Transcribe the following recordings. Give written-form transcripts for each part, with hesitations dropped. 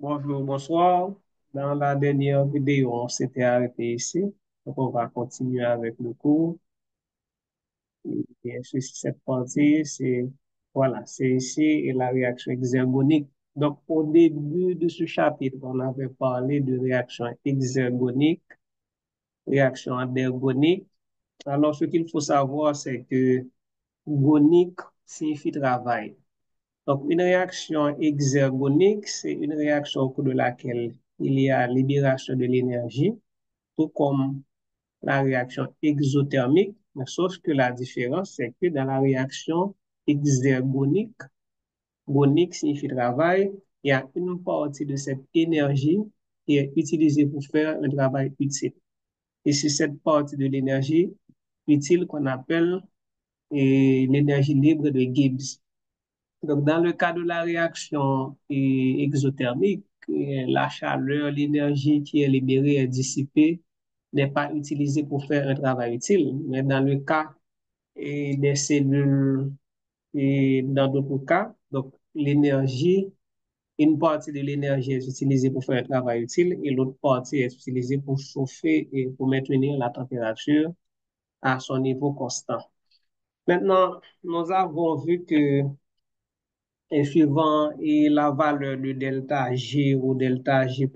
Bonjour, bonsoir. Dans la dernière vidéo, on s'était arrêté ici. Donc, on va continuer avec le cours. Et bien sûr, cette partie, c'est ici la réaction exergonique. Donc, au début de ce chapitre, on avait parlé de réaction exergonique, réaction endergonique. Alors, ce qu'il faut savoir, c'est que gonique signifie travail. Donc, une réaction exergonique, c'est une réaction au cours de laquelle il y a libération de l'énergie, tout comme la réaction exothermique, mais sauf que la différence, c'est que dans la réaction exergonique, gonique signifie travail, il y a une partie de cette énergie qui est utilisée pour faire un travail utile. Et c'est cette partie de l'énergie utile qu'on appelle l'énergie libre de Gibbs. Donc, dans le cas de la réaction exothermique, la chaleur, l'énergie qui est libérée et dissipée n'est pas utilisée pour faire un travail utile. Mais dans le cas des cellules et dans d'autres cas, donc l'énergie, une partie de l'énergie est utilisée pour faire un travail utile et l'autre partie est utilisée pour chauffer et pour maintenir la température à son niveau constant. Maintenant, nous avons vu que et suivant la valeur de delta G ou delta G',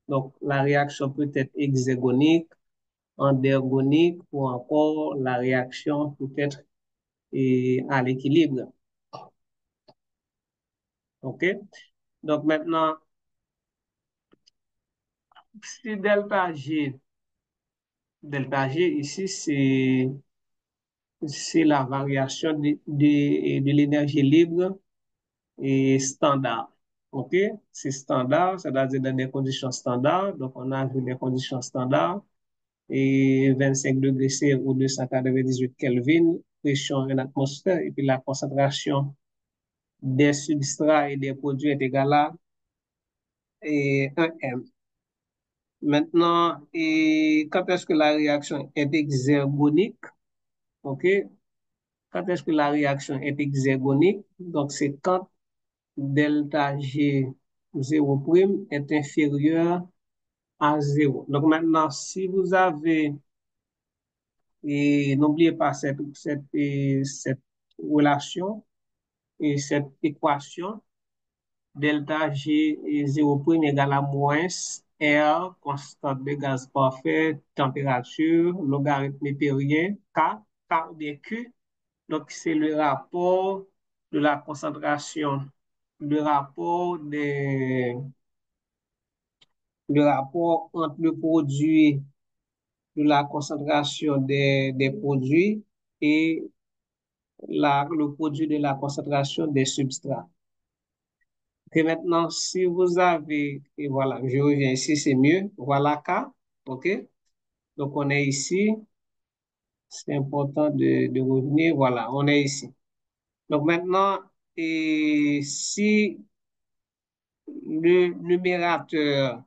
donc la réaction peut être hexagonique, endergonique ou encore la réaction peut être à l'équilibre. OK? Donc maintenant, si delta G ici, c'est la variation de l'énergie libre et standard. OK? C'est standard, c'est-à-dire dans des conditions standards. Donc, on a vu les conditions standards et 25 degrés C ou 298 Kelvin, pression en atmosphère, et puis la concentration des substrats et des produits est égale à 1 M. Maintenant, quand est-ce que la réaction est exergonique? OK? Quand est-ce que la réaction est exergonique? Donc, c'est quand delta G 0' est inférieur à 0. Donc maintenant, si vous avez, et n'oubliez pas cette relation et cette équation, delta G 0' égale à moins R, constante de gaz parfait, température, logarithme périen, K ou bien Q. Donc, c'est le rapport de la concentration, le rapport le rapport entre le produit de la concentration des produits et le produit de la concentration des substrats. Et maintenant, si vous avez, et voilà, je reviens ici, c'est mieux, voilà K, OK? Donc, on est ici, c'est important de revenir, voilà, on est ici. Donc, maintenant, et si le numérateur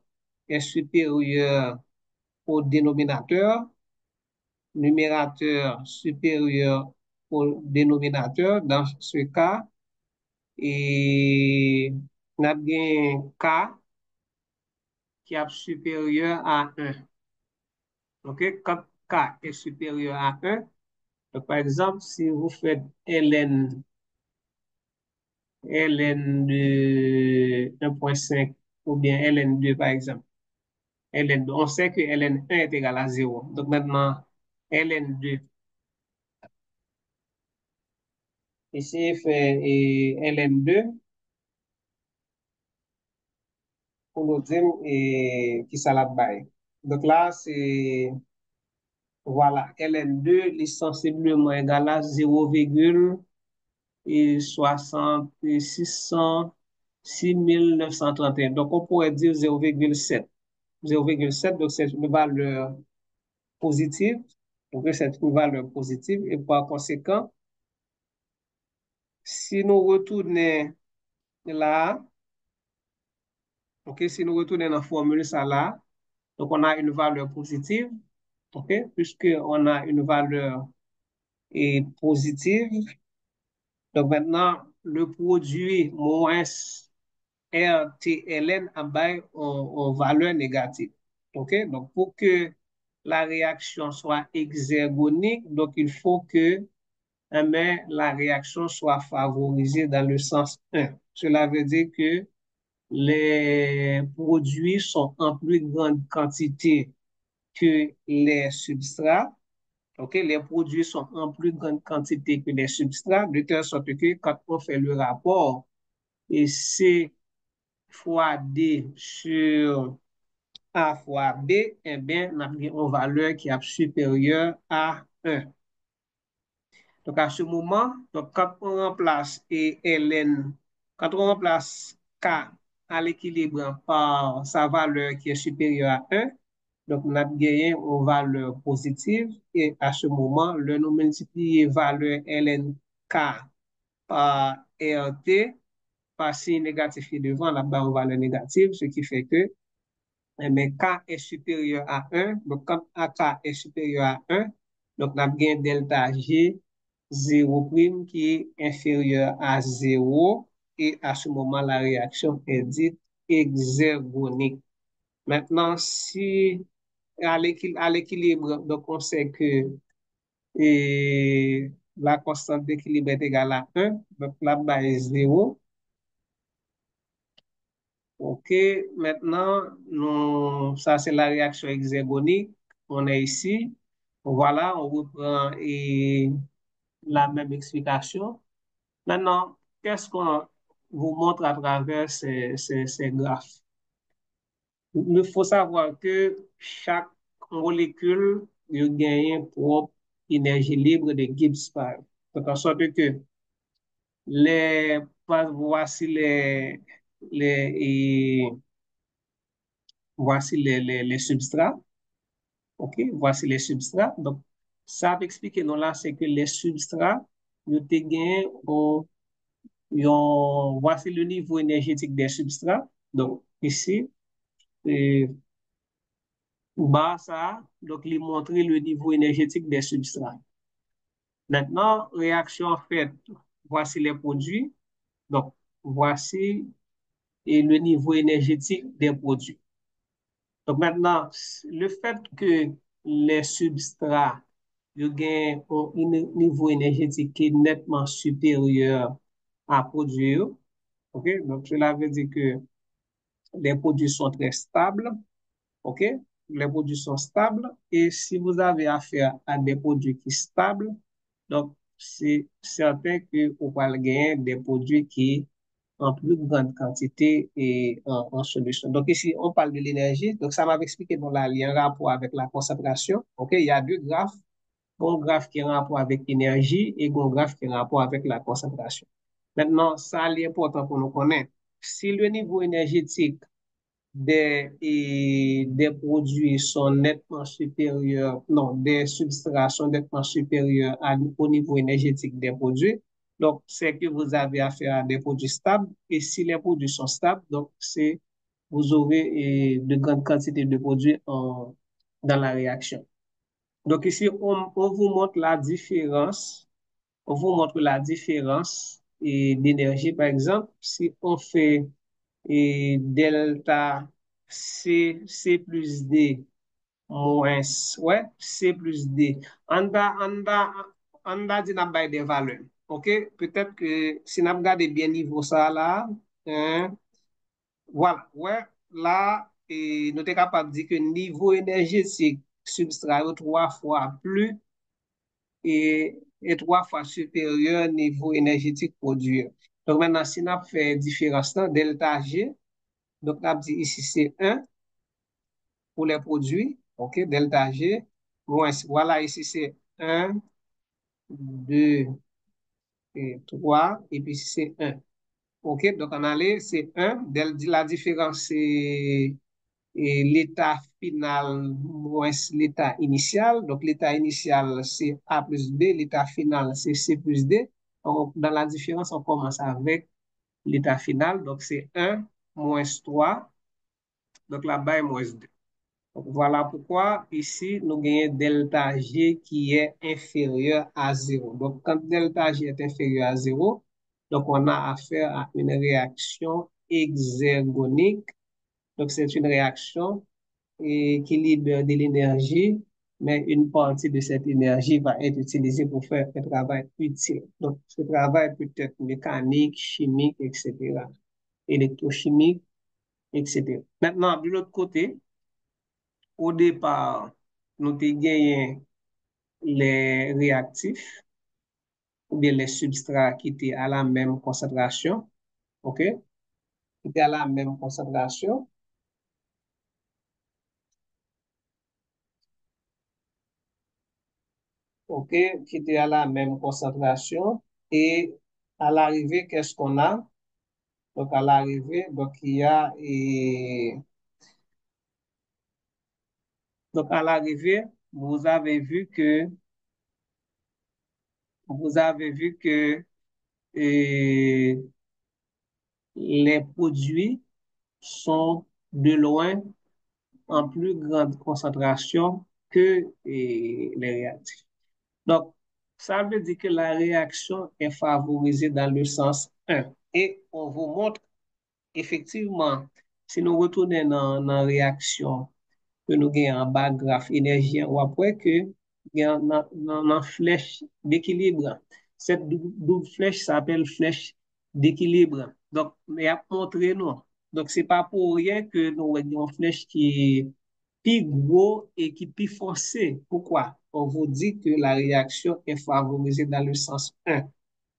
est supérieur au dénominateur, numérateur supérieur au dénominateur, dans ce cas, et on a bien K qui est supérieur à 1. OK? Quand K est supérieur à 1, donc par exemple, si vous faites ln de 1,5 ou bien ln2 par exemple, ln2, on sait que ln1 est égal à 0. Donc maintenant, ln2, ici, fait ln2, pour nous dire qui ça la baille. Donc là, c'est, voilà, ln2 est sensiblement égal à 0,606 931. Donc, on pourrait dire 0,7. 0,7, donc c'est une valeur positive. Donc, c'est une valeur positive. Et par conséquent, si nous retournons là, ok, si nous retournons dans la formule ça là, donc on a une valeur positive, ok, puisque on a une valeur positive. Donc maintenant, le produit moins RTLN a bail en valeur négative. OK? Donc, pour que la réaction soit exergonique, donc il faut que la réaction soit favorisée dans le sens 1. Cela veut dire que les produits sont en plus grande quantité que les substrats. OK? Les produits sont en plus grande quantité que les substrats, de telle sorte que quand on fait le rapport, et C fois D sur A fois B, eh bien, on a une valeur qui est supérieure à 1. Donc, à ce moment, donc, quand on remplace Ln, quand on remplace K à l'équilibre par sa valeur qui est supérieure à 1, donc, on a gagné une valeur positive et à ce moment, le nous multiplier valeur Ln K par RT, par signe négatif devant, on a une valeur négative, ce qui fait que mais K est supérieur à 1, donc quand AK est supérieur à 1, donc on a bien delta G 0' qui est inférieur à 0 et à ce moment la réaction est dite exergonique. Maintenant, si à l'équilibre, donc on sait que la constante d'équilibre est égale à 1, donc la base est 0. OK, maintenant, ça c'est la réaction exergonique. On est ici. Voilà, on reprend la même explication. Maintenant, qu'est-ce qu'on vous montre à travers ces graphes? Il faut savoir que chaque molécule gagne une propre énergie libre de Gibbs pipe. Donc, en sorte que les, voici les, voici les substrats. OK, voici les substrats. Donc, ça va expliquer nous là, c'est que les substrats, nous te gagnent, voici le niveau énergétique des substrats. Donc, ici, bas ça, donc, il montre le niveau énergétique des substrats. Maintenant, réaction faite, voici les produits. Donc, voici le niveau énergétique des produits. Donc maintenant, le fait que les substrats gagnent un niveau énergétique qui est nettement supérieur à produire, ok? Donc cela veut dire que les produits sont très stables, ok? Les produits sont stables et si vous avez affaire à des produits qui sont stables, donc c'est certain que vous allez gagner des produits qui en plus grande quantité et en solution. Donc ici, on parle de l'énergie. Donc ça m'avait expliqué dans la, il y a un rapport avec la concentration. OK, il y a deux graphes. Un graphe qui est en rapport avec l'énergie et un graphe qui est en rapport avec la concentration. Maintenant, ça, c'est important pour nous connaître. Si le niveau énergétique des produits sont nettement supérieurs, non, des substrats sont nettement supérieurs au niveau énergétique des produits. Donc, c'est que vous avez affaire à des produits stables. Et si les produits sont stables, donc vous aurez de grandes quantités de produits dans la réaction. Donc, ici, on vous montre la différence. On vous montre la différence d'énergie. Par exemple, si on fait delta C plus D moins, ouais, C plus D. On a dit n'a pas des valeurs. OK? Peut-être que si on regarde bien niveau ça là, hein, voilà, ouais, là, nous sommes capables de dire que niveau énergétique substrat est trois fois plus et trois fois supérieur niveau énergétique produit. Donc maintenant, si on fait différence là, delta G, donc on a dit ici c'est 1 pour les produits, ok, delta G, moins, voilà ici c'est 1, 2, et 3, et puis ici c'est 1. Ok, donc en aller, c'est 1, la différence c'est l'état final moins l'état initial. Donc, l'état initial, c'est A plus B. L'état final, c'est C plus D. Donc, dans la différence, on commence avec l'état final. Donc, c'est 1 moins 3. Donc, là-bas est moins 2. Donc, voilà pourquoi ici, nous gagnons delta G qui est inférieur à 0. Donc, quand delta G est inférieur à 0, donc on a affaire à une réaction exergonique. Donc, c'est une réaction qui libère de l'énergie, mais une partie de cette énergie va être utilisée pour faire un travail utile. Donc, ce travail peut être mécanique, chimique, etc., électrochimique, etc. Maintenant, de l'autre côté, au départ, nous avons gagné les réactifs ou bien les substrats qui étaient à la même concentration, OK? Qui étaient à la même concentration, OK? Qui étaient à la même concentration. Et à l'arrivée, qu'est-ce qu'on a? Donc, à l'arrivée, donc, il y a, donc, à l'arrivée, vous avez vu que et, les produits sont de loin en plus grande concentration que les réactifs. Donc, ça veut dire que la réaction est favorisée dans le sens un. Et on vous montre effectivement, si nous retournons dans la réaction que nous gagnons en bas graphe énergie, ou après que dans flèche d'équilibre. Cette double flèche s'appelle flèche d'équilibre. Donc, il a montré nous. Donc, c'est pas pour rien que nous avons une flèche qui est plus gros et qui est plus forcée. Pourquoi? On vous dit que la réaction est favorisée dans le sens un.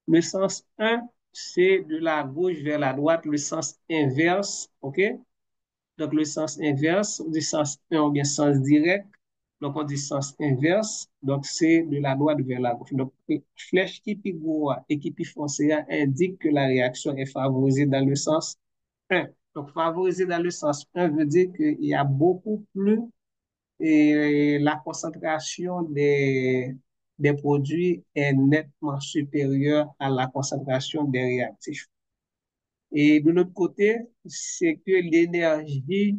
Le sens un, c'est de la gauche vers la droite, le sens inverse, OK? Donc, le sens inverse, on dit sens 1 ou bien sens direct. Donc, on dit sens inverse. Donc, c'est de la droite vers la gauche. Donc, flèche qui pique droit et qui pique foncé indique que la réaction est favorisée dans le sens 1. Donc, favorisée dans le sens 1 veut dire qu'il y a beaucoup plus et la concentration des produits est nettement supérieure à la concentration des réactifs. Et de l'autre côté, c'est que l'énergie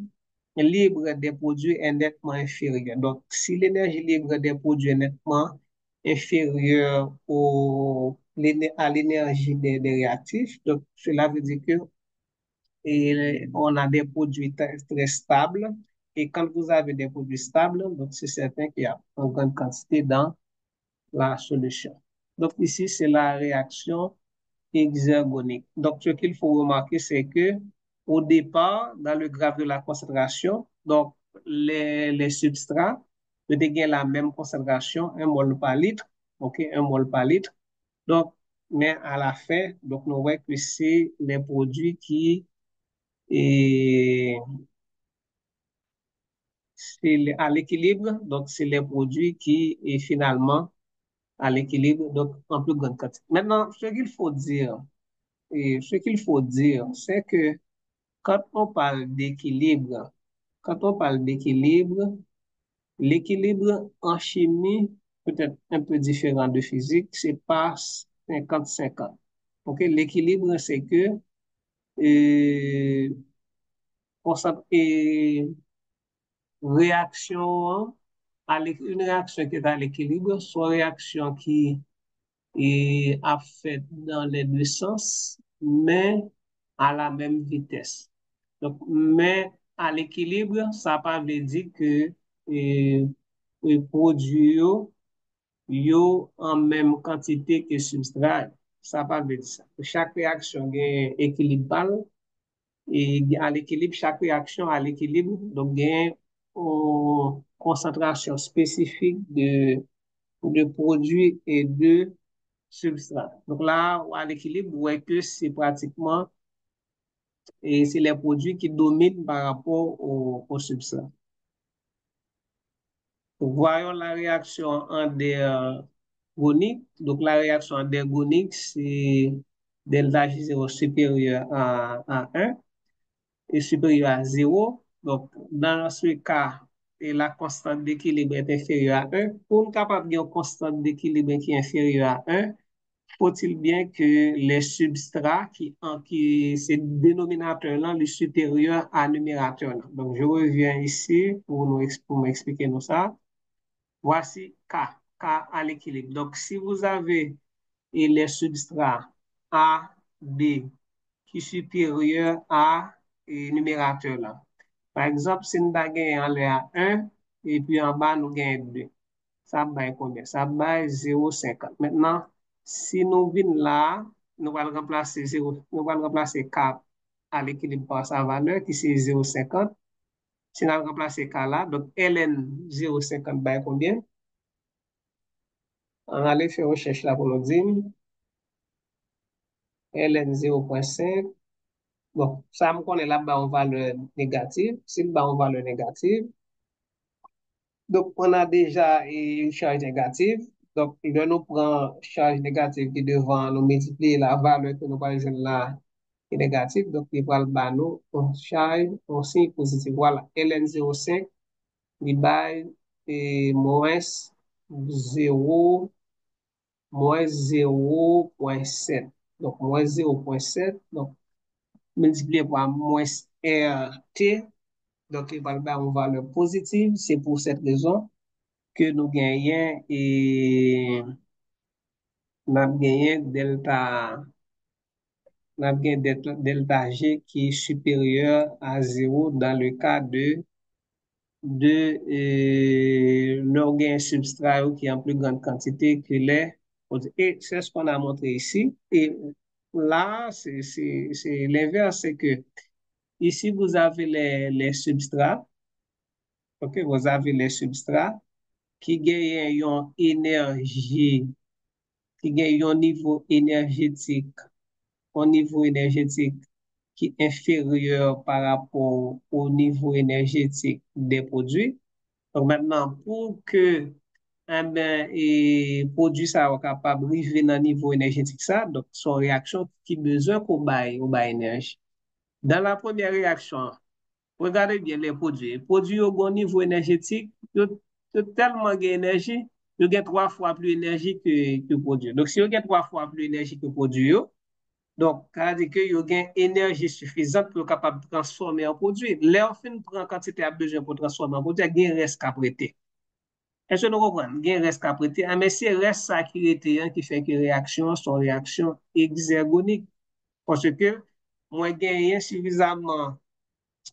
libre des produits est nettement inférieure. Donc, si l'énergie libre des produits est nettement inférieure à l'énergie des réactifs, donc cela veut dire que on a des produits très stables. Et quand vous avez des produits stables, donc c'est certain qu'il y a une grande quantité dans la solution. Donc ici, c'est la réaction exergonique. Donc, ce qu'il faut remarquer, c'est que au départ, dans le graphe de la concentration, donc les substrats deviennent la même concentration, 1 mol par litre, ok, 1 mol par litre. Donc, mais à la fin, donc nous voyons que c'est les produits qui et c'est à l'équilibre, donc c'est les produits qui est finalement à l'équilibre, donc en plus grande quantité. Maintenant, ce qu'il faut dire, c'est que quand on parle d'équilibre, quand on parle d'équilibre, l'équilibre en chimie peut être un peu différent de physique, c'est pas 50-50. Ok, l'équilibre, c'est que euh, réaction une réaction qui est à l'équilibre, soit réaction qui est à fait dans les deux sens, mais à la même vitesse. Donc, mais à l'équilibre, ça ne pas veut dire que les produits yo en même quantité que substrat. Ça ne pas veut dire ça. Chaque réaction a un équilibre et à l'équilibre, chaque réaction à l'équilibre, donc il y a une concentration spécifique de produits et de substrats. Donc là, à l'équilibre, vous voyez que c'est pratiquement et c'est les produits qui dominent par rapport au substrat. Donc, voyons la réaction endergonique. Donc la réaction endergonique, c'est delta J0 supérieur à 1 est supérieur à 0. Donc, dans ce cas, et la constante d'équilibre est inférieure à 1. Pour nous capable de une constante d'équilibre qui est inférieure à 1, faut-il bien que les substrats qui c'est dénominateur là, le supérieur à numérateur là. Donc, je reviens ici pour m'expliquer nous ça. Voici K à l'équilibre. Donc, si vous avez les substrats A, B, qui est supérieur à numérateur là. Par exemple, si nous avons en l'air 1 et puis en bas nous avons 2. Ça va combien? Ça va 0,50. Maintenant, si nous venons là, nous allons remplacer 0, nous allons remplacer K à l'équilibre par sa valeur qui c'est 0,50. Si nous allons remplacer K là, donc ln 0,50 va combien? On va aller faire recherche là pour nous dire ln 0,5. Bon, ça me connaît là bas en valeur négative. Si le bas en valeur négative, donc on a déjà une charge négative. Donc, il nous prend charge négative qui devant nous multiplier la valeur que nous avons là qui est négative. Donc, il va le bas nous en charge en signe positif. Voilà, ln 0,5, il bail et zéro moins 0,7. Donc, moins 0,7. Donc, multiplié par moins RT. Donc, il va avoir une valeur positive. C'est pour cette raison que nous gagnons et nous gagnons delta G qui est supérieur à 0 dans le cas de l'organe substrat qui est en plus grande quantité que l'air. Et c'est ce qu'on a montré ici. Et là, c'est l'inverse, c'est que ici, vous avez les substrats. OK, vous avez les substrats qui gagnent une énergie, qui gagnent un niveau énergétique qui est inférieur par rapport au niveau énergétique des produits. Donc maintenant, pour que et produit ça soit capable de arriver dans le niveau énergétique ça, donc son réaction qui besoin qu'on baille énergie. Dans la première réaction, regardez bien les produits. Les produits au bon niveau énergétique, tellement d'énergie, ils ont trois fois plus d'énergie que produit. Donc, si ils ont trois fois plus d'énergie que produit, donc, ça veut dire qu'ils ont une énergie suffisante pour être capable de transformer en produit. Leur fin prend quantité à besoin pour transformer en produit, il y a un reste à prêter. Est-ce que nous comprenons? Il y a un reste à prêter. Mais c'est reste ça qui fait que réaction, son réaction exergonique. Parce que moi, j'ai suffisamment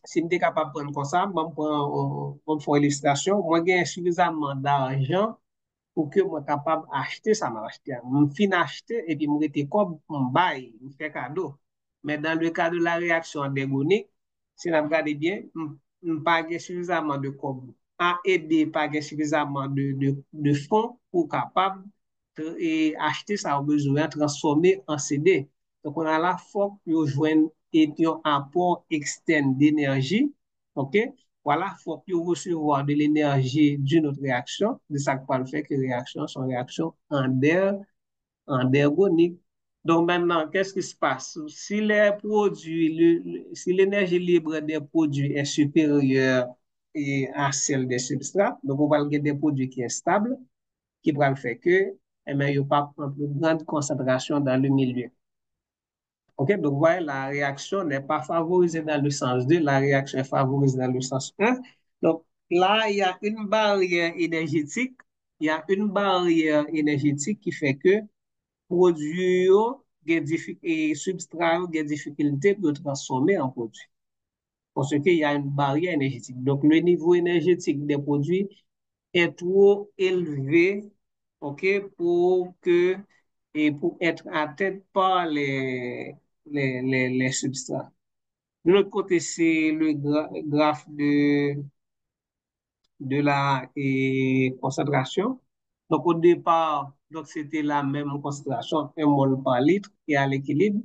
si je suis capable de prendre comme ça, je prends une illustration, moi j'ai suffisamment d'argent pour que je sois capable d'acheter ça, m'acheter. Je finis d'acheter et puis je rete comme un bail, je fais cadeau. Mais dans le cas de la réaction endogonique, si vous regardez bien, je n'ai pas suffisamment de com A et B, pas suffisamment de fonds pour capable et acheter ça au besoin, transformer en CD. Donc, on a la fois que joignent un apport externe d'énergie, ok? Voilà, faut que recevoir de l'énergie d'une autre réaction, de ça que le fait que réaction sont réactions endergoniques. Donc maintenant, qu'est-ce qui se passe? Si les produits, si l'énergie libre des produits est supérieure à celle des substrats, donc on va avoir des produits qui sont stables, qui va faire que, eh bien, il n'y a pas une plus grande concentration dans le milieu. OK, donc voilà, la réaction n'est pas favorisée dans le sens 2, la réaction est favorisée dans le sens 1. Donc là, il y a une barrière énergétique, il y a une barrière énergétique qui fait que produit et substrat ont des difficultés pour transformer en produit. Parce qu'il y a une barrière énergétique. Donc le niveau énergétique des produits est trop élevé, OK, pour être atteint par les substrats. De l'autre côté, c'est le graphe de la concentration. Donc, au départ, donc c'était la même concentration, 1 mol par litre, et à l'équilibre.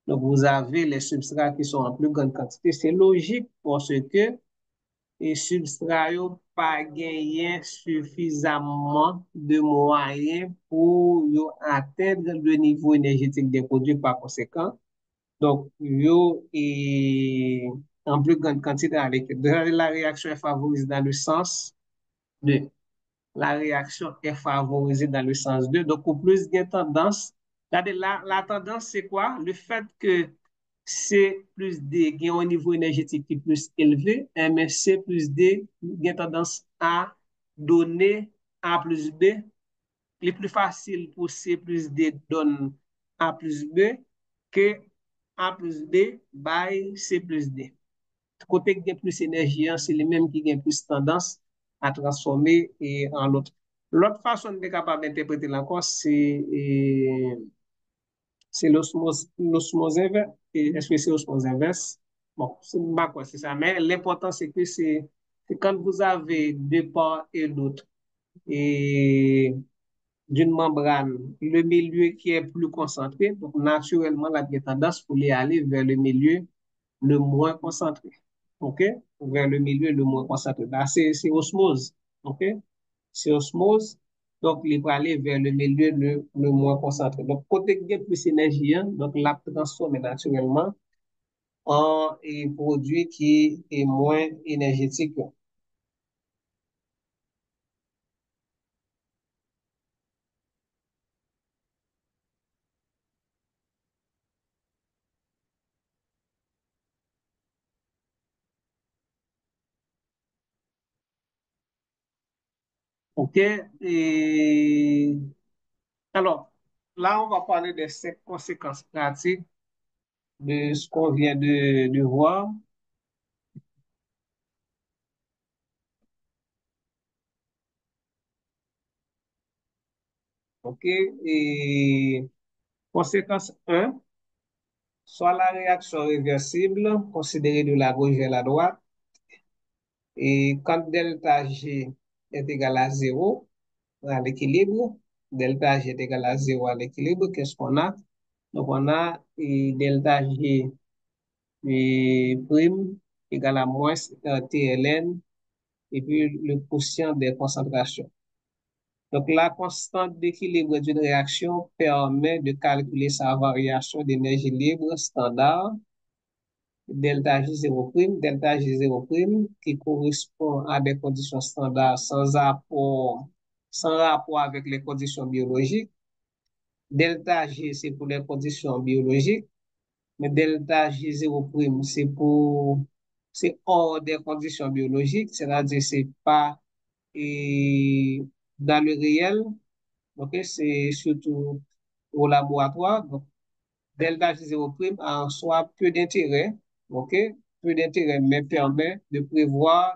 Donc, vous avez les substrats qui sont en plus grande quantité. C'est logique parce que les substrats n'ont pas gagné suffisamment de moyens pour atteindre le niveau énergétique des produits par conséquent. Donc, yo est en plus grande quantité avec la réaction est favorisée dans le sens de la réaction est favorisée dans le sens 2. Donc, au plus il y a tendance, la tendance, c'est quoi? Le fait que C plus D qui a un niveau énergétique qui est plus élevé, mais C plus D qui a tendance à donner A plus B. Il est plus facile pour C plus D donner A plus B que A plus B by C plus D. Côté qui a plus énergie, c'est les mêmes qui ont plus tendance à transformer en l'autre. L'autre façon de capable d'interpréter l'encore, c'est l'osmose inverse. Est-ce que c'est l'osmose inverse? Bon, c'est pas quoi, c'est ça. Mais l'important, c'est que c'est quand vous avez deux parts et d'autres et d'une membrane, le milieu qui est plus concentré, donc naturellement, la tendance pour aller vers le milieu le moins concentré. OK? Vers le milieu le moins concentré. Là, c'est osmose. OK? C'est osmose. Donc, il va aller vers le milieu le moins concentré. Donc, côté qui est plus énergie, hein, donc, la transforme naturellement en un produit qui est moins énergétique. OK? Et alors, là, on va parler des cinq conséquences pratiques de ce qu'on vient de voir. OK? Et conséquence un, soit la réaction réversible, considérée de la gauche vers la droite, et quand delta G est égal à zéro à l'équilibre, delta G est égal à zéro à l'équilibre, qu'est-ce qu'on a? Donc, on a delta G prime égal à moins TLN et puis le quotient des concentrations. Donc, la constante d'équilibre d'une réaction permet de calculer sa variation d'énergie libre standard, delta G zéro prime, qui correspond à des conditions standards sans rapport avec les conditions biologiques. Delta G, c'est pour les conditions biologiques, mais delta G zéro prime, c'est hors des conditions biologiques, c'est-à-dire c'est pas dans le réel. OK, c'est surtout au laboratoire. Donc, delta G zéro prime a en soi peu d'intérêt. OK, peu d'intérêt, mais permet de prévoir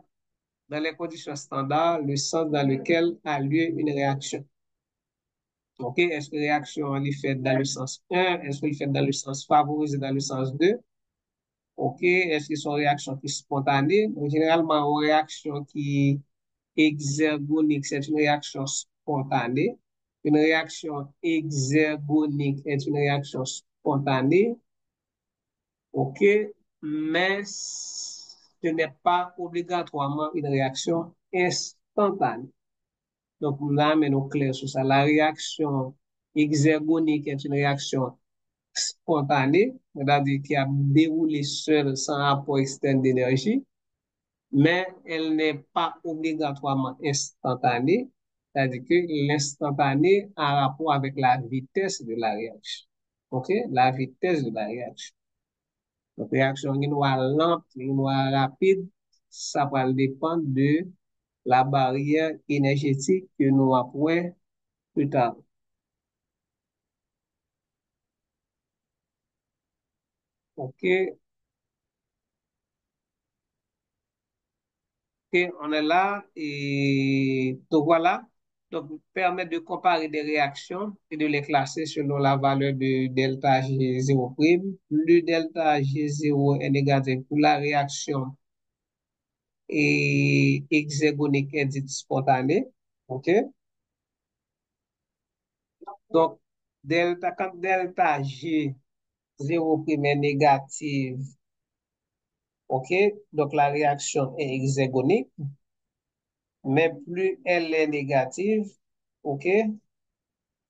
dans les conditions standards le sens dans lequel a lieu une réaction. OK, est-ce que la réaction est faite dans le sens 1? Est-ce qu'elle est faite dans le sens favorisé dans le sens 2? OK, est-ce que son réaction qui est spontanée? Donc, généralement, une réaction qui exergonique, c'est une réaction spontanée. Une réaction exergonique est une réaction spontanée, OK, mais ce n'est pas obligatoirement une réaction instantanée. Donc, là, maintenant, clair sur ça. La réaction exergonique est une réaction spontanée, c'est-à-dire qui a déroulé seule sans rapport externe d'énergie, mais elle n'est pas obligatoirement instantanée, c'est-à-dire que l'instantané a rapport avec la vitesse de la réaction. OK? La vitesse de la réaction. Donc, réaction qui noire lente, qui noire rapide, ça va dépendre de la barrière énergétique que nous avons plus tard. OK? OK, on est là et donc voilà. Donc, permet de comparer des réactions et de les classer selon la valeur de delta G0 prime. Le delta G0 est négatif pour la réaction et hexagonique est dite spontanée. OK? Donc, quand delta G0 prime est négative, OK? Donc, la réaction est hexagonique, mais plus elle est négative, OK?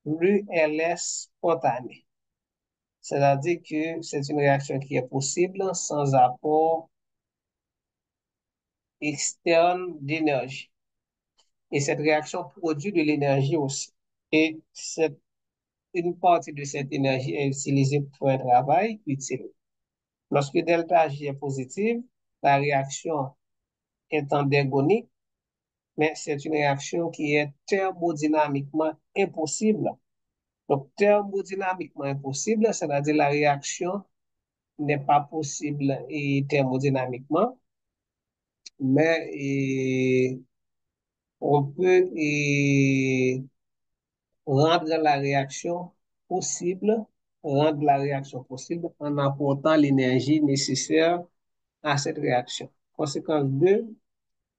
Plus elle est spontanée. C'est-à-dire que c'est une réaction qui est possible sans apport externe d'énergie. Et cette réaction produit de l'énergie aussi. Et une partie de cette énergie est utilisée pour un travail utile. Lorsque delta G est positive, la réaction est endergonique, mais c'est une réaction qui est thermodynamiquement impossible. Donc, thermodynamiquement impossible, c'est-à-dire la réaction n'est pas possible et thermodynamiquement, mais on peut rendre la réaction possible, rendre la réaction possible en apportant l'énergie nécessaire à cette réaction. Conséquence 2,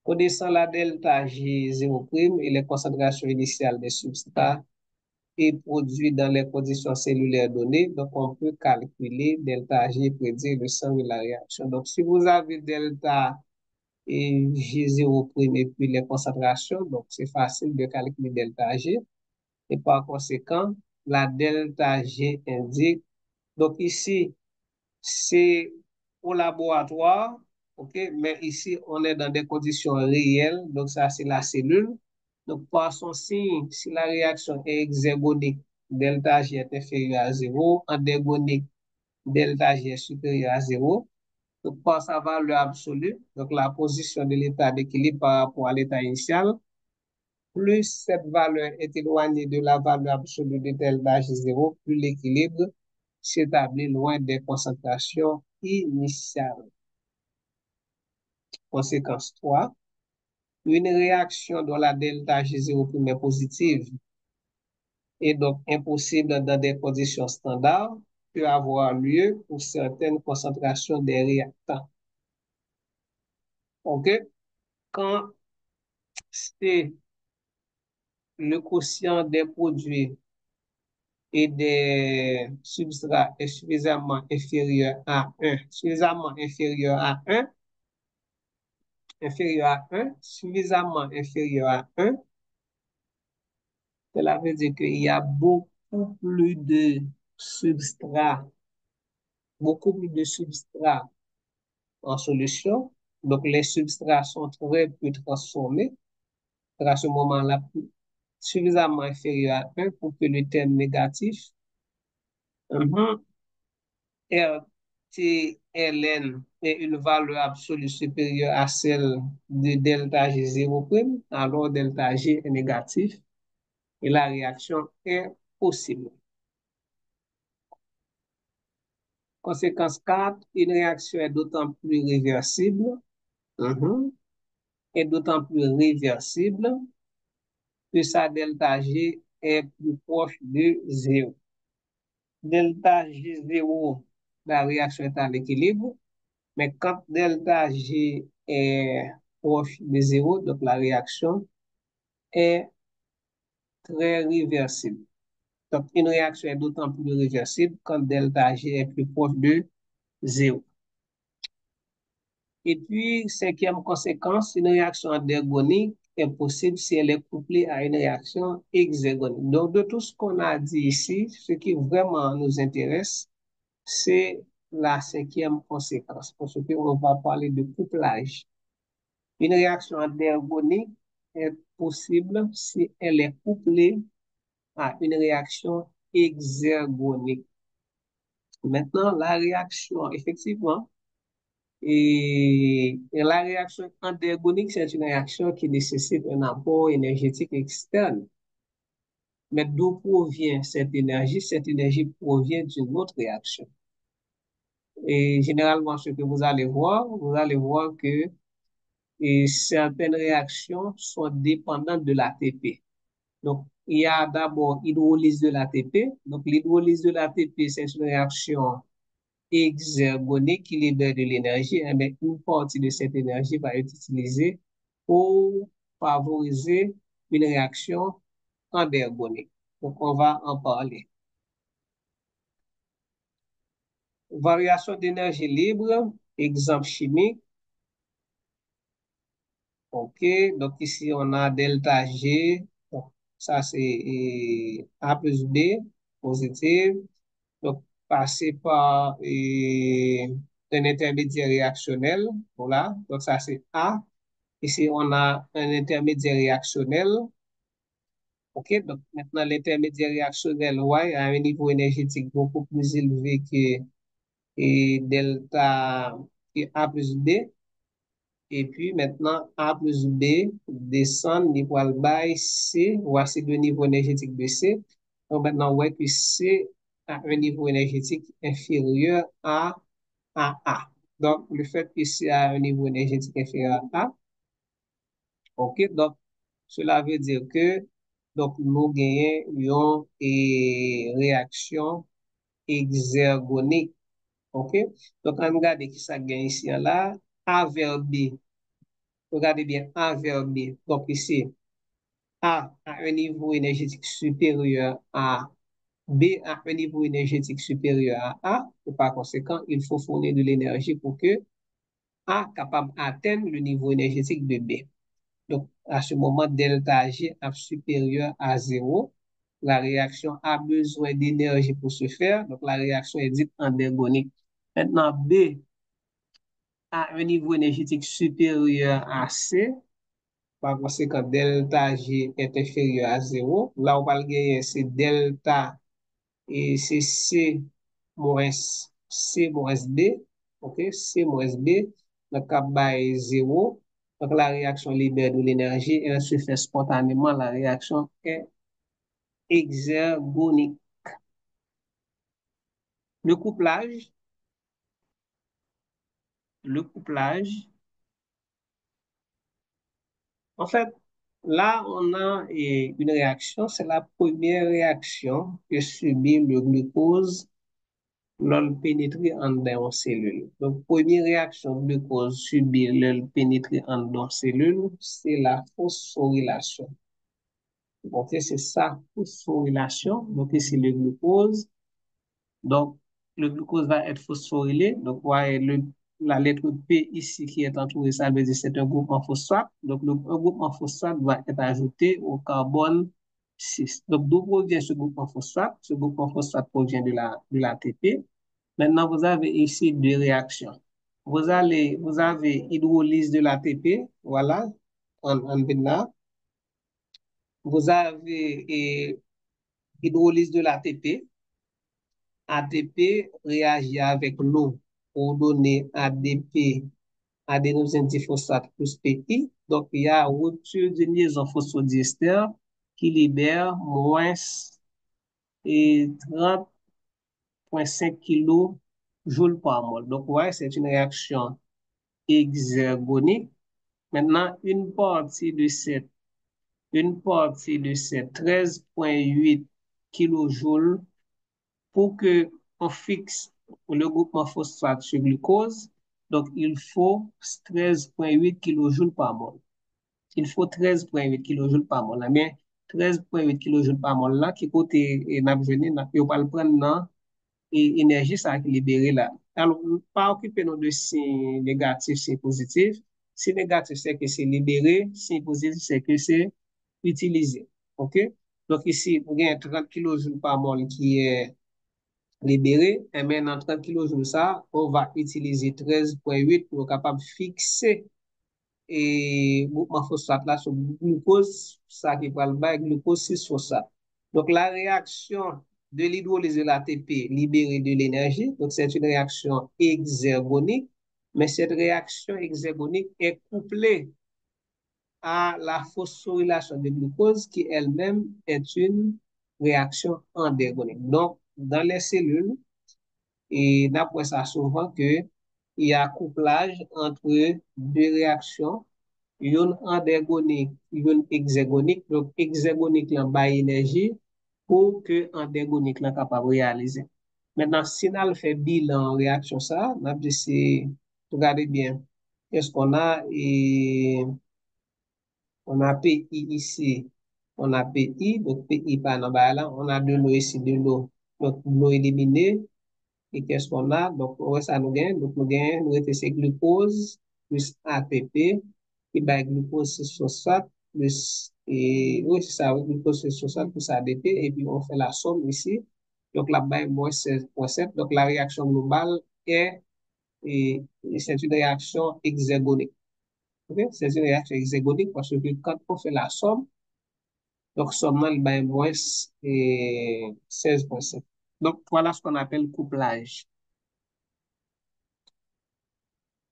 connaissant la delta G0' et les concentrations initiales des substrats et produits dans les conditions cellulaires données, donc on peut calculer delta G et prédire le sens de la réaction. Donc, si vous avez delta et G0' et puis les concentrations, donc c'est facile de calculer delta G. Et par conséquent, la delta G indique, donc ici, c'est au laboratoire, ok, mais ici, on est dans des conditions réelles, donc ça, c'est la cellule. Donc, par son signe, si la réaction est hexagonique, delta G est inférieur à 0, endégonique, delta G est supérieur à 0. Donc, par sa valeur absolue, donc la position de l'état d'équilibre par rapport à l'état initial, plus cette valeur est éloignée de la valeur absolue de delta G0, plus l'équilibre s'établit loin des concentrations initiales. Conséquence 3, une réaction dont la delta G0' est positive et donc impossible dans des conditions standards peut avoir lieu pour certaines concentrations des réactants. OK? Quand c'est le quotient des produits et des substrats est suffisamment inférieur à 1, suffisamment inférieur à 1, inférieur à 1, suffisamment inférieur à 1, cela veut dire qu'il y a substrats, beaucoup plus de substrats en solution. Donc, les substrats sont très peu transformés à ce moment-là, suffisamment inférieur à 1 pour que le terme négatif, RTLN ait une valeur absolue supérieure à celle de delta G0', alors delta G est négatif et la réaction est possible. Conséquence 4, une réaction est d'autant plus réversible, est d'autant plus réversible que sa delta G est plus proche de 0. Delta G0, la réaction est à l'équilibre, mais quand delta G est proche de 0, donc la réaction est très réversible. Donc, une réaction est d'autant plus réversible quand delta G est plus proche de 0. Et puis, cinquième conséquence, une réaction endérgonique est possible si elle est couplée à une réaction hexagonique. Donc, de tout ce qu'on a dit ici, ce qui vraiment nous intéresse, c'est la cinquième conséquence, parce qu'on va parler de couplage. Une réaction endérgonique est possible si elle est couplée à une réaction hexergonique. Maintenant, la réaction, effectivement, et la réaction endérgonique, c'est une réaction qui nécessite un apport énergétique externe. Mais d'où provient cette énergie? Cette énergie provient d'une autre réaction. Et généralement, ce que vous allez voir que certaines réactions sont dépendantes de l'ATP. Donc, il y a d'abord hydrolyse de l'ATP. Donc, l'hydrolyse de l'ATP, c'est une réaction exergonique qui libère de l'énergie, mais une partie de cette énergie va être utilisée pour favoriser une réaction endergonique. Donc, on va en parler. Variation d'énergie libre, exemple chimique. OK, donc ici, on a delta G. Bon, ça, c'est A plus B, positif. Donc, passer par un intermédiaire réactionnel. Voilà, donc ça, c'est A. Ici, on a un intermédiaire réactionnel. OK, donc maintenant, l'intermédiaire réactionnel Y a un niveau énergétique beaucoup plus élevé que delta et A plus B. Et puis maintenant, A plus B descend niveau bas C. Voici le niveau énergétique de C. Donc maintenant, ouais, que C a un niveau énergétique inférieur à à A. Donc, le fait que c'est à un niveau énergétique inférieur à A, ok, donc, cela veut dire que, donc, nous gagnons une réaction exergonique, ok? Donc, on regarde qui ça gagne ici, là, A vers B. Regardez bien, A vers B. Donc, ici, A a un niveau énergétique supérieur à B a un niveau énergétique supérieur à A, et par conséquent, il faut fournir de l'énergie pour que A capable d'atteindre le niveau énergétique de B. Donc, à ce moment, delta G est supérieur à zéro. La réaction a besoin d'énergie pour se faire. Donc, la réaction est dite endergonique. Maintenant, B a un niveau énergétique supérieur à C. Par conséquent, delta G est inférieur à zéro. Là, on va le gagner, c'est delta et c'est moins, C moins B. OK? C moins B. Donc, cap by 0. Donc, la réaction libère de l'énergie et elle se fait spontanément. La réaction est exergonique. Le couplage, le couplage, en fait, là, on a une réaction. C'est la première réaction que subit le glucose lors pénétrer en dans cellule. Donc, première réaction glucose subie lors pénétrer en dans cellule, c'est la phosphorylation. Donc, c'est ça, phosphorylation. Donc, ici, le glucose. Donc, le glucose va être phosphorylé. Donc, voyez la lettre P ici qui est entourée, ça veut dire que c'est un groupe en phosphate. Donc, un groupe en phosphate va être ajouté au carbone 6. Donc, d'où provient ce groupe en phosphate? Ce groupe en phosphate provient de l'ATP. Maintenant, vous avez ici deux réactions. Vous avez hydrolyse de l'ATP, voilà, en là. Vous avez hydrolyse de l'ATP. ATP réagit avec l'eau pour donner ADP, adénosine diphosphate plus PI. Donc, il y a rupture de liaison phosphodiester qui libère moins et 30,5 kJ par mol. Donc, ouais, c'est une réaction exergonique. Maintenant, une partie de cette 13,8 kJ pour que on fixe le groupement phosphate sur glucose, donc il faut 13,8 kJ par mol. Il faut 13,8 kJ par mol. Mais 13,8 kJ par mol là, qui côté n'a pas le prendre dans et énergie ça qui libéré là. Alors, pas occuper nous de signes négatifs, signes positifs. Si négatif, c'est que c'est libéré. Si positif, c'est que c'est utilisé. OK? Donc ici, vous avez 30 kJ par mol qui est libéré. Et maintenant, 30 kJ ça, on va utiliser 13,8 pour être capable de fixer et groupement phosphate là sur glucose, ça qui va le bas, glucose 6-phosphate. Donc, la réaction de l'hydrolyse de l'ATP libérer de l'énergie, donc c'est une réaction exergonique, mais cette réaction exergonique est couplée à la phosphorylation de glucose qui elle-même est une réaction endergonique. Donc, dans les cellules, et d'après ça souvent que il y a couplage entre deux réactions yon endergonique, yon exergonique. Donc, exergonique là ba énergie pour que endergonique là capable réaliser. Maintenant, si on fait bilan réaction ça, on a dit c'est, regardez bien, qu'est-ce qu'on a et on a PI ici, on a PI, donc PI pas dans là, on a de l'eau ici, de l'eau, donc l'eau éliminée. Et qu'est-ce qu'on a? Donc, ouais, ça nous gagne. Donc, nous avons c'est glucose plus ATP qui va glucose 6-phosphate plus, et oui, c'est ça, oui, glucose 6-phosphate plus ADP. Et puis, on fait la somme ici. Donc, là-bas, moins 16,7. Donc, la réaction globale est, et c'est une réaction exergonique. OK? C'est une réaction exergonique parce que quand on fait la somme, donc, somme, là, il y moins 16,7. Donc, voilà ce qu'on appelle couplage.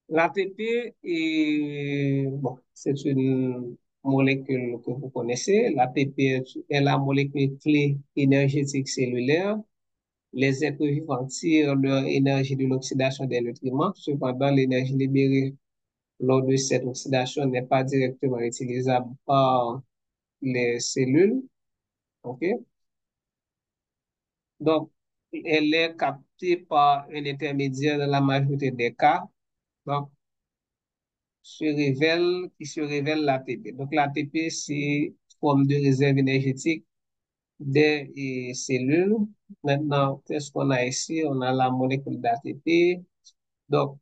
L'ATP bon, c'est une molécule que vous connaissez. L'ATP est la molécule clé énergétique cellulaire Les êtres vivants tirent leur énergie de l'oxydation des nutriments. Cependant, l'énergie libérée lors de cette oxydation n'est pas directement utilisable par les cellules. OK? Donc, elle est captée par un intermédiaire dans la majorité des cas. Donc, qui se révèle l'ATP. Donc, l'ATP, c'est forme de réserve énergétique des cellules. Maintenant, qu'est-ce qu'on a ici? On a la molécule d'ATP. Donc,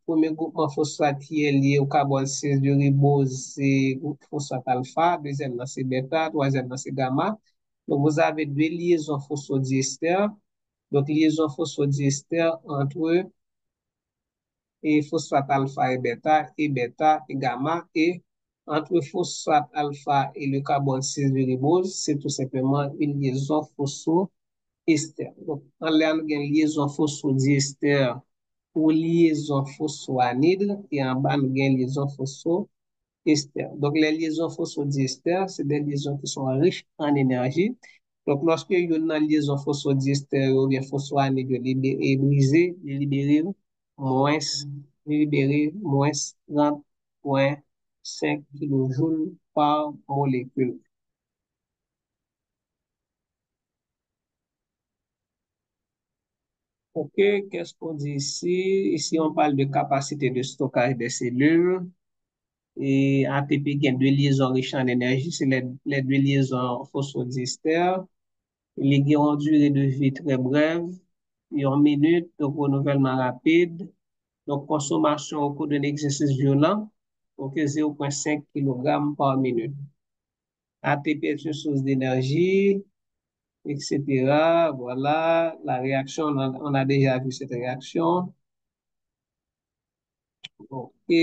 premier groupement phosphate qui est lié au carbone 6 du ribose, c'est groupe phosphate alpha. Deuxième, c'est bêta. Troisième, c'est gamma. Donc, vous avez deux liaisons phosphodiester. Donc, liaison phosphodiester entre phosphate alpha et bêta et gamma. Et entre phosphate alpha et le carbone 6 du ribose, c'est tout simplement une liaison phosphoester. Donc, en l'air, nous avons une liaison phosphodiester ou liaison phosphoanhydre et en bas, nous avons une liaison phosphoester. Donc, les liaisons phosphodiester, c'est des liaisons qui sont riches en énergie. Donc, lorsque il y a une liaison phosphodiester ou bien phosphoanhydre est brisée, moins, libérer moins 30,5 kJ par molécule. OK, qu'est-ce qu'on dit ici? Ici, on parle de capacité de stockage des cellules. Et ATP gagne deux liaisons riches en énergie, c'est les deux liaisons phosphodiester. Les ont une durée de vie très brève, et en minutes, donc renouvellement rapide. Donc, consommation au cours d'un exercice violent, donc 0,5 kg par minute. ATP est une source d'énergie, etc. Voilà, la réaction, on a déjà vu cette réaction. OK.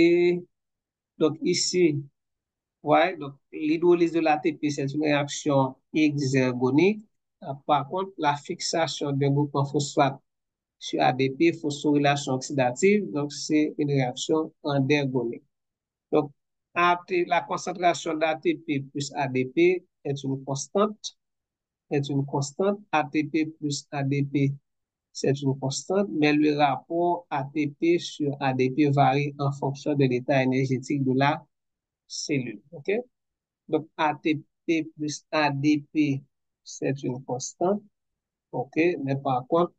Donc, ici, ouais, donc l'hydrolyse de l'ATP, c'est une réaction exergonique. Par contre, la fixation d'un groupe en phosphate sur ADP, phosphorylation oxydative, donc c'est une réaction endergonique. Donc, la concentration d'ATP plus ADP est une constante, ATP plus ADP, c'est une constante, mais le rapport ATP sur ADP varie en fonction de l'état énergétique de la cellule. OK? Donc, ATP plus ADP, c'est une constante. OK? Mais par contre,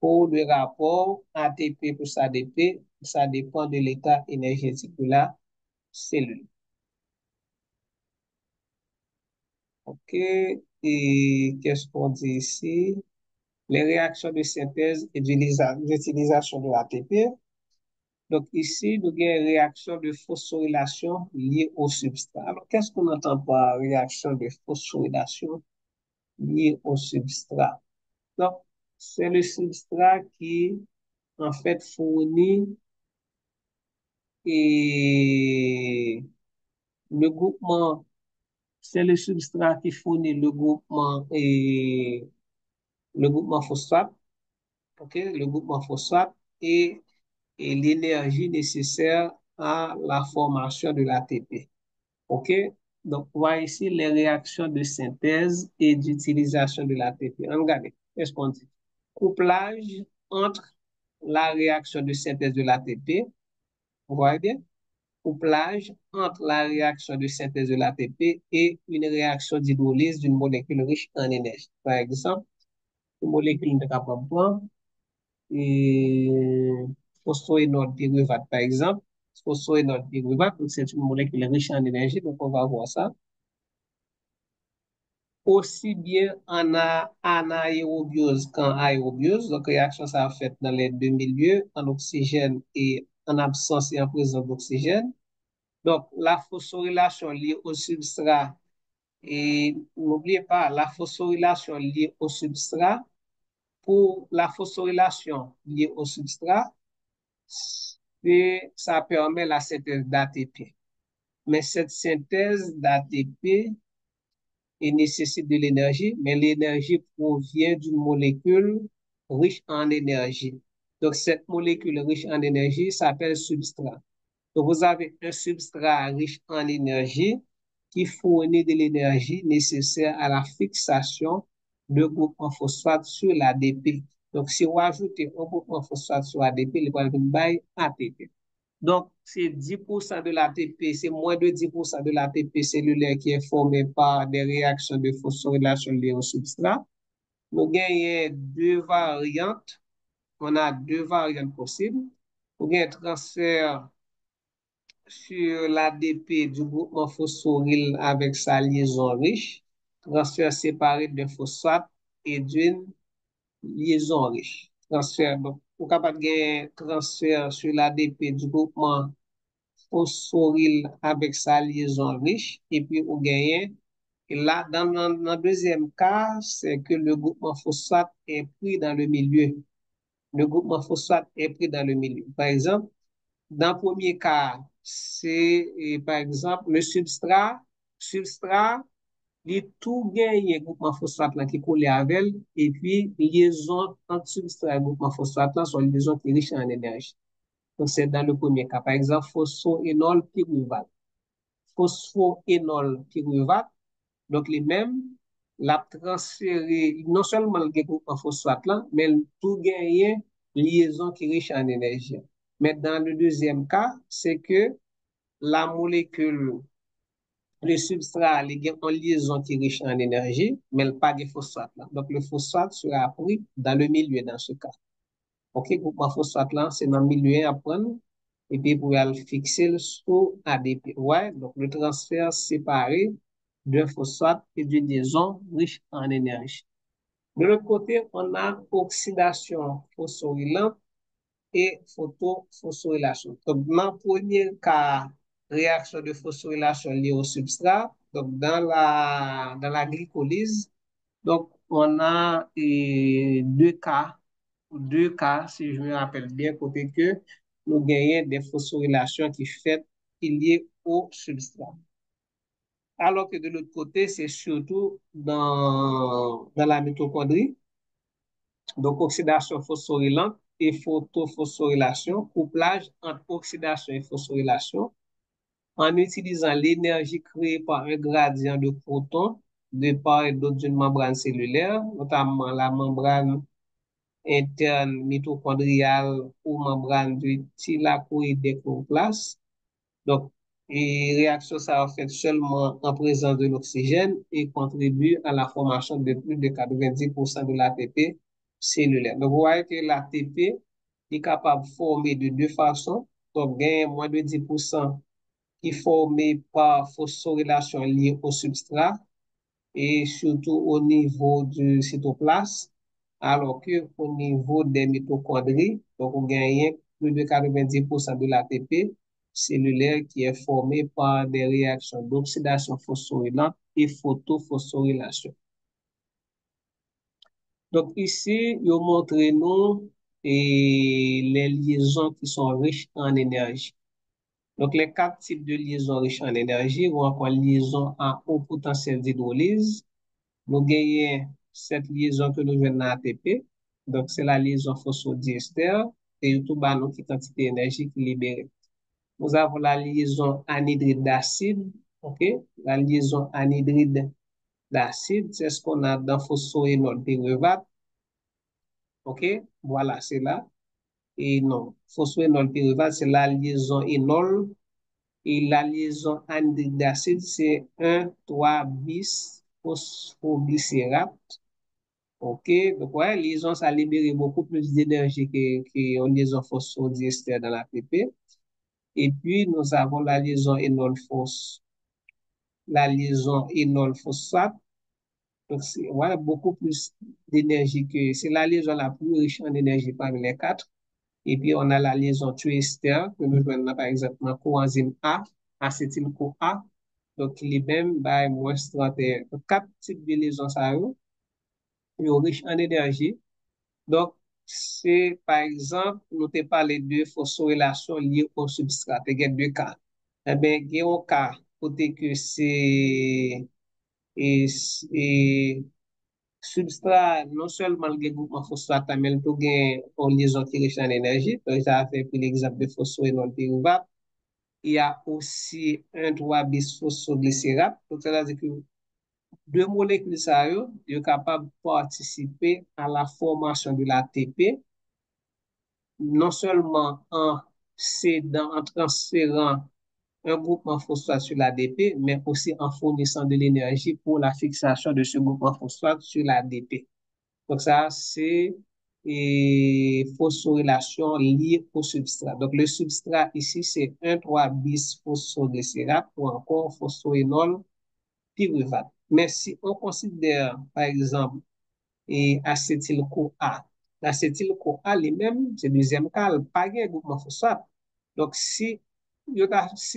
pour le rapport ATP plus ADP, ça dépend de l'état énergétique de la cellule. OK? Et qu'est-ce qu'on dit ici? Les réactions de synthèse et d'utilisation de l'ATP. Donc, ici, nous avons une réaction de phosphorylation liée au substrat. Alors, qu'est-ce qu'on entend par réaction de phosphorylation liée au substrat? Donc, c'est le substrat qui, en fait, fournit et le groupement, c'est le substrat qui fournit le groupement phosphate, ok, le groupement phosphate et l'énergie nécessaire à la formation de l'ATP. Ok, donc voyez ici les réactions de synthèse et d'utilisation de l'ATP. Regardez, qu'est-ce qu'on dit? Couplage entre la réaction de synthèse de l'ATP, vous voyez bien? Couplage entre la réaction de synthèse de l'ATP et une réaction d'hydrolyse d'une molécule riche en énergie. Par exemple, une molécule de carbone et phosphoénol pyruvate, par exemple. Phosphoénol pyruvate, c'est une molécule riche en énergie, donc on va voir ça. Aussi bien en anaérobiose qu'en aérobiose, donc réaction ça a fait dans les deux milieux, en oxygène et en absence et en présence d'oxygène. Donc, la phosphorylation liée au substrat, et n'oubliez pas, la phosphorylation liée au substrat, pour la phosphorylation liée au substrat, ça permet la synthèse d'ATP. Mais cette synthèse d'ATP nécessite de l'énergie, mais l'énergie provient d'une molécule riche en énergie. Donc, cette molécule riche en énergie s'appelle substrat. Donc, vous avez un substrat riche en énergie qui fournit de l'énergie nécessaire à la fixation de groupement phosphate sur l'ADP. Donc, si on ajoute un groupement phosphate sur l'ADP, il va être ATP. Donc, c'est 10% de l'ATP, c'est moins de 10% de l'ATP cellulaire qui est formé par des réactions de phosphorylation liées au substrat. Nous gagnons deux variantes. On a deux variantes possibles. On gagne un transfert sur l'ADP du groupement phosphoryle avec sa liaison riche, transfert séparé d'un phosphate et d'une liaison riche. Transfert, donc, on est capable de gagner un transfert sur l'ADP du groupement phosphoryle avec sa liaison riche, et puis on gagne. Et là, dans le deuxième cas, c'est que le groupement phosphate est pris dans le milieu. Le groupement phosphate est pris dans le milieu. Par exemple, dans le premier cas, c'est, par exemple, le substrat, il tout gagne groupement phosphate là qui colle avec, et puis liaison entre substrat et groupement phosphate là sont liaisons qui sont riches en énergie. Donc, c'est dans le premier cas. Par exemple, phosphoénol pyruvate. Phosphoénol pyruvate, donc les mêmes, la transféré, non seulement le groupement phosphate là, mais tout gagne liaison qui est riche en énergie. Mais dans le deuxième cas, c'est que la molécule, le substrat, il y a une liaison qui est riche en énergie, mais il pas de phosphate là. Donc le phosphate sera pris dans le milieu dans ce cas. OK, groupement phosphate là, c'est dans le milieu à prendre et puis pour aller fixer le sous ADP. Ouais, donc le transfert séparé d'un phosphate et d'une liaison riche en énergie. De l'autre côté, on a oxydation phosphorylante et photophosphorylation. Donc, dans le premier cas, réaction de phosphorylation liée au substrat, donc dans la glycolyse, donc on a deux cas, si je me rappelle bien, côté que nous gagnons des phosphorylations qui liées au substrat. Alors que de l'autre côté, c'est surtout dans la mitochondrie, donc oxydation phosphorylante et photophosphorylation, couplage entre oxydation et phosphorylation, en utilisant l'énergie créée par un gradient de protons de part et d'autre d'une membrane cellulaire, notamment la membrane interne mitochondriale ou membrane du thylakoïde des chloroplaste. Donc, et réaction ça en fait seulement en présence de l'oxygène et contribue à la formation de plus de 90% de l'ATP cellulaire. Donc, vous voyez que l'ATP est capable de former de deux façons. Donc, gain moins de 10% qui est formé par phosphorylation liée au substrat et surtout au niveau du cytoplasme, alors que au niveau des mitochondries, donc on gagne plus de 90% de l'ATP cellulaire qui est formé par des réactions d'oxydation phosphorylante et photophosphorylation. Donc ici, je montre nous les liaisons qui sont riches en énergie. Donc les quatre types de liaisons riches en énergie, ou encore liaison à haut potentiel d'hydrolyse. Nous gagnons cette liaison que nous venons dans ATP. Donc, c'est la liaison phosphodiester et tout bas nous qui quantité d'énergie qui est libérée. Nous avons la liaison anhydride d'acide. OK? La liaison anhydride d'acide, c'est ce qu'on a dans phosphoénol pyruvate. OK? Voilà, c'est là. Et non, phosphoénol pyruvate, c'est la liaison énol. Et la liaison anhydride d'acide, c'est 1,3 bis phosphoglycérate. OK, donc ouais, liaison, ça libère beaucoup plus d'énergie que une liaison phosphodiester dans l'ATP. Et puis, nous avons la liaison énol-phosphate. Donc, c'est ouais, beaucoup plus d'énergie c'est la liaison la plus riche en énergie parmi les quatre. Et puis, on a la liaison twister, que nous jouons par exemple dans coenzyme A, acétyl-CoA. Donc, les mêmes, bah, moins 31. Donc, quatre types de liaisons, ça, sont riches en énergie. Donc, c'est par exemple, nous te parlé de phosphorylation liée au substrat. Il y a deux cas. Eh bien, il y a un cas côté que c'est et, et substrat, non seulement le groupement phosphate, mais il peut gagner une liaison qui est riche en énergie. Donc, ça a fait pour l'exemple de phosphoénol pyruvate. Il y a aussi un 3 bisphosphoglycérate. Donc, ça veut dire que deux molécules ça yo capable de participer à la formation de l'ATP, non seulement en transférant un groupement phosphate sur l'ADP, mais aussi en fournissant de l'énergie pour la fixation de ce groupement phosphate sur l'ADP. Donc ça, c'est une phosphorylation liée au substrat. Donc le substrat ici, c'est 1,3-bis phosphoglycérate ou encore phosphoénol pyruvate. Mais si on considère, par exemple, et acétyl-CoA, l'acétyl-CoA lui-même, c'est deuxième cas, pas de groupement phosphate. Donc si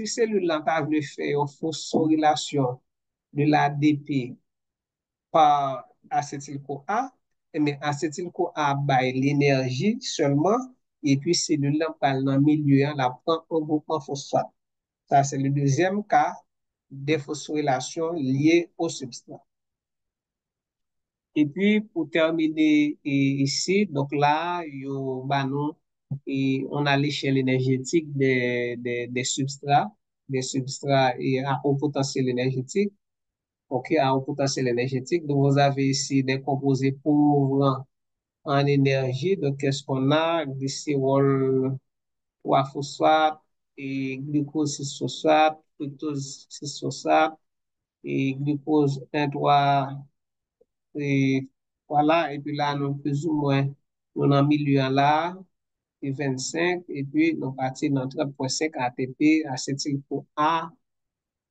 cellule-là a voulu faire une phosphorylation de l'ADP par acétyl-CoA, mais acétyl-CoA baille l'énergie seulement, et puis cellule-là parle dans le milieu, hein, la prend un groupement phosphate. Ça, c'est le deuxième cas de phosphorylation liée au substrat. Et puis, pour terminer ici, donc là, on a l'échelle énergétique des substrats et à haut potentiel énergétique. OK, à haut potentiel énergétique. Donc, vous avez ici des composés pauvres en énergie. Donc, qu'est-ce qu'on a? Glycérol 3-phosphate et glucose 6-phosphate, fructose 6-phosphate et glucose 1,3. Et voilà, et puis là, nous plus ou moins, nous en milieu là, et 25, et puis nous partons dans 30,5 ATP, acétyl-CoA,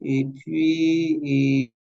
et puis,